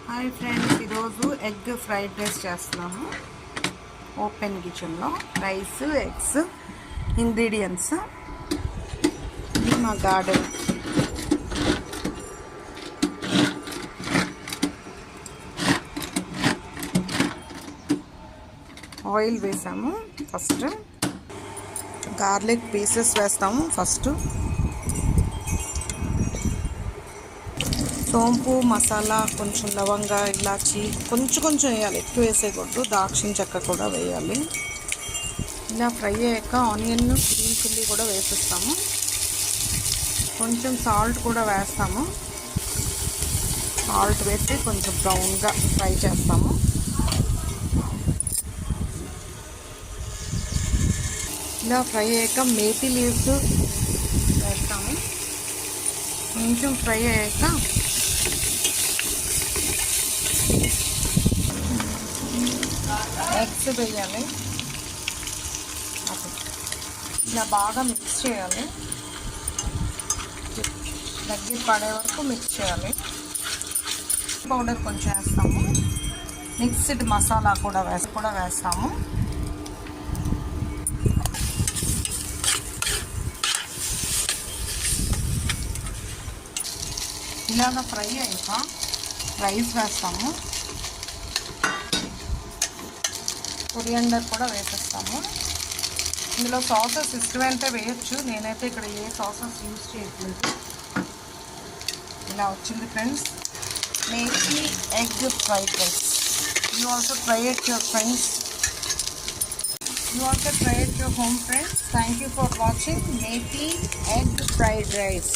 Hi friends, ఈరోజు egg fried rice చేస్తున్నాము. Open కిచెన్లో రైస్, ఎగ్స్, ఇంగ్రీడియంట్స్. ఇది మా గార్డెన్. ఆయిల్ వేసాము. ఫస్ట్ గార్లిక్ పీసెస్ వేస్తాము. ఫస్ట్ సోంపు, మసాలా, కొంచెం లవంగా, ఇలాచి కొంచెం వేయాలి, ఎక్కువ వేసేయకూడదు. దాల్చిన చెక్క కూడా వేయాలి. ఇలా ఫ్రై అయ్యాక ఆనియన్, గ్రీన్ చిల్లీ కూడా వేసేస్తాము. కొంచెం సాల్ట్ కూడా వేస్తాము. సాల్ట్ వేసి కొంచెం బ్రౌన్గా ఫ్రై చేస్తాము. ఇలా ఫ్రై అయ్యాక మేతి లీవ్స్ వేస్తాము. కొంచెం ఫ్రై అయ్యాక ఎగ్స్ వేయాలి. ఇలా బాగా మిక్స్ చేయాలి. దగ్గర పడే వరకు మిక్స్ చేయాలి. పౌడర్ కొంచెం వేస్తాము. మిక్స్డ్ మసాలా కూడా వేస్తాము. ఇలాగ ఫ్రై అయ్యాక రైస్ వేస్తాము. కొరియాండర్ కూడా వేసేస్తాము. ఇందులో సాసెస్ ఇష్టమైతే వేయచ్చు. నేనైతే ఇక్కడ ఏ సాసెస్ యూజ్ చేయట్లేదు. ఇలా వచ్చింది friends, methi egg fried rice. You also try it your friends. You also try at your home, friends. Thank you for watching Methi egg fried rice.